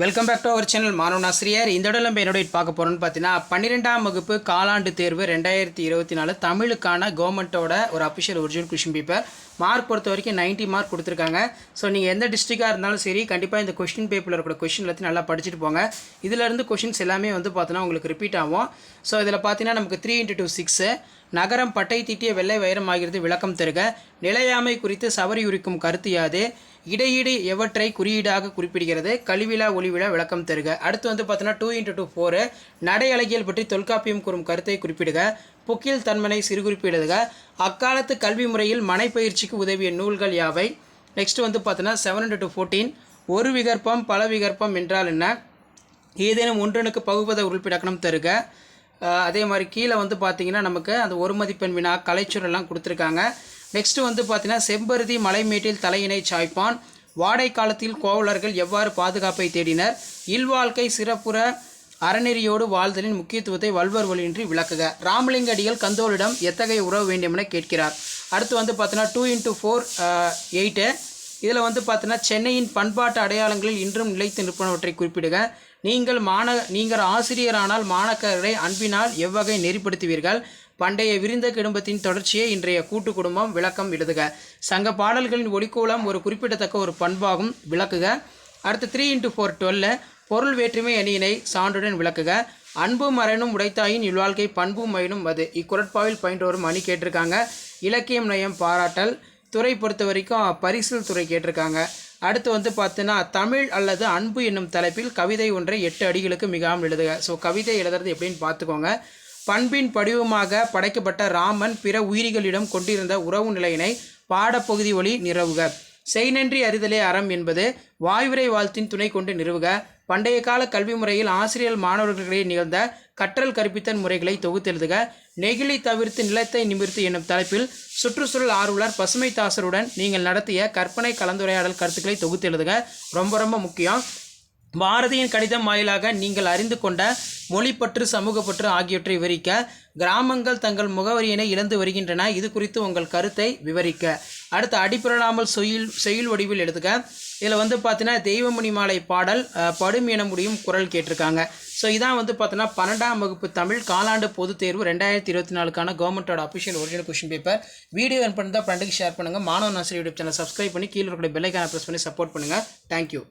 Welcome back to our channel மாணவன் ஆசிரியர். இந்த இடம் நம்ம என்னோட பார்க்க போகிறோன்னு பார்த்தீங்கன்னா 12ஆம் வகுப்பு காலாண்டு தேர்வு 2024 தமிழுக்கான கவர்மெண்ட்டோட ஒரு official original question paper. Mark பொறுத்த வரைக்கும் 90 மார்க் கொடுத்துருக்காங்க. ஸோ நீங்கள் எந்த டிஸ்ட்ரிக்டாக இருந்தாலும் சரி, கண்டிப்பாக இந்த கொஷின் பேப்பரில் இருக்கிற கொஷின் எல்லாத்தையும் நல்லா படிச்சுட்டு போங்க. இதிலேருந்து கொஷின்ஸ் எல்லாமே பார்த்தீங்கன்னா உங்களுக்கு ரிப்பீட் ஆகும். ஸோ இதில் பார்த்தீங்கன்னா நமக்கு 3 × 2 6 நகரம் பட்டை தீட்டிய வெள்ளை வைரம் ஆகிறது விளக்கம் தருக. நிலையாமை குறித்து சவரி உரிக்கும் கருத்து யாது? இடையீடு எவற்றை குறியீடாக குறிப்பிடுகிறது? கல்விழா ஒளிவிழா விளக்கம் தருக. அடுத்து பார்த்தீங்கன்னா 2 × 2 4 நடை அழகியல் பற்றி தொல்காப்பியம் கூறும் கருத்தை குறிப்பிடுக. புக்கில் தன்மனை சிறுகுறிப்பு எழுதுக. அக்காலத்து கல்வி முறையில் மனைப்பயிற்சிக்கு உதவிய நூல்கள் யாவை? நெக்ஸ்ட் பார்த்தீங்கன்னா 7 × 14 ஒரு விகற்பம் பல விகற்பம் என்றால் என்ன? ஏதேனும் ஒன்றனுக்கு பகுபத உறுப்பிலக்கணம் தருக. அதே மாதிரி கீழே பார்த்தீங்கன்னா நமக்கு அந்த ஒரு மதிப்பெண் வினா கலைச்சுரெல்லாம் கொடுத்துருக்காங்க. நெக்ஸ்ட்டு பார்த்தீங்கன்னா செம்பருதி மலைமேட்டில் தலையினை சாய்ப்பான். வாடை காலத்தில் கோவலர்கள் எவ்வாறு பாதுகாப்பை தேடினர்? இல்வாழ்க்கை சிறப்புற அறநெறியோடு வாழ்தலின் முக்கியத்துவத்தை வல்வர் வழியின்றி விளக்குக. ராமலிங்க அடிகள் கந்தோலிடம் எத்தகைய உறவு வேண்டுமென கேட்கிறார். அடுத்து பார்த்தீங்கன்னா 2 × 4 8 இதில் பார்த்தீங்கன்னா சென்னையின் பண்பாட்டு அடையாளங்களில் இன்றும் நிலைத்து நிற்பனவற்றை குறிப்பிடுக. நீங்கள் ஆசிரியரானால் மாணக்கரை அன்பினால் எவ்வகை நெறிப்படுத்துவீர்கள்? பண்டைய விருந்த குடும்பத்தின் தொடர்ச்சியே இன்றைய கூட்டு குடும்பம் விளக்கம் எழுதுக. சங்க பாடல்களின் ஒளிக்கோலம் ஒரு குறிப்பிடத்தக்க ஒரு பண்பாகும் விளக்குக. அடுத்து 3 × 4 12 பொருள் வேற்றுமை அணியினை சான்றுடன் விளக்குக. அன்பும் மரணும் உடைத்தாயின் இல்வாழ்க்கை பண்பும் மயிலும் அது. இக்குறட்பாவில் பயின்று வரும் அணி கேட்டிருக்காங்க. இலக்கியம் நயம் பாராட்டல் துறை பொறுத்த வரைக்கும் பரிசில் துறை கேட்டிருக்காங்க. அடுத்து பார்த்தீங்கன்னா தமிழ் அல்லது அன்பு என்னும் தலைப்பில் கவிதை ஒன்றை 8 அடிகளுக்கு மிகாமல் எழுதுக. ஸோ கவிதை எழுதுறது எப்படின்னு பார்த்துக்கோங்க. பண்பின் படிவமாக படைக்கப்பட்ட ராமன் பிற உயிரிகளிடம் கொண்டிருந்த உறவு நிலையினை பாடப்பகுதி வழி நிறுவுக. செய்நன்றி அறிதலே அறம் என்பது வாய்விரை வாழ்த்தின் துணை கொண்டு நிறுவுக. பண்டைய கால கல்வி முறையில் ஆசிரியர் மாணவர்களிடையே நிகழ்ந்த கற்றல் கற்பித்தல் முறைகளை தொகுத்தெழுதுக. நெகிழி தவிர்த்து நிலத்தை நிமிர்த்து என்னும் தலைப்பில் சுற்றுச்சூழல் ஆர்வலர் பசுமை தாசருடன் நீங்கள் நடத்திய கற்பனை கலந்துரையாடல் கருத்துக்களை தொகுத்தெழுதுக. ரொம்ப ரொம்ப முக்கியம். பாரதியின் கடிதம் வாயிலாக நீங்கள் அறிந்து கொண்ட மொழிப்பற்று சமூகப்பற்று ஆகியவற்றை விவரிக்க. கிராமங்கள் தங்கள் முகவரியினை இழந்து வருகின்றன, இது குறித்து உங்கள் கருத்தை விவரிக்க. அடுத்து அடிப்பிரலாமல் செயல் வடிவில் எழுதுக. இதில் பார்த்தீங்கன்னா தெய்வமணி மாலை பாடல் படும் என முடியும் குரல் கேட்டிருக்காங்க. ஸோ இதான் பார்த்தீங்கன்னா 12ஆம் வகுப்பு தமிழ் காலாண்டு பொதுத் தேர்வு 2024க்கான கவர்மெண்ட்டோட official original question paper. Video பண்ணி தான் ஃப்ரெண்டுக்கு ஷேர் பண்ணுங்கள். மாணவன் ஆசிரியர் யூடியூப் சேனல் சப்ஸ்கிரைப் பண்ணி கீழே இருக்கிற பெல் ஐக்கானை ப்ரெஸ் பண்ணி சப்போர்ட் பண்ணுங்கள். தேங்க்யூ.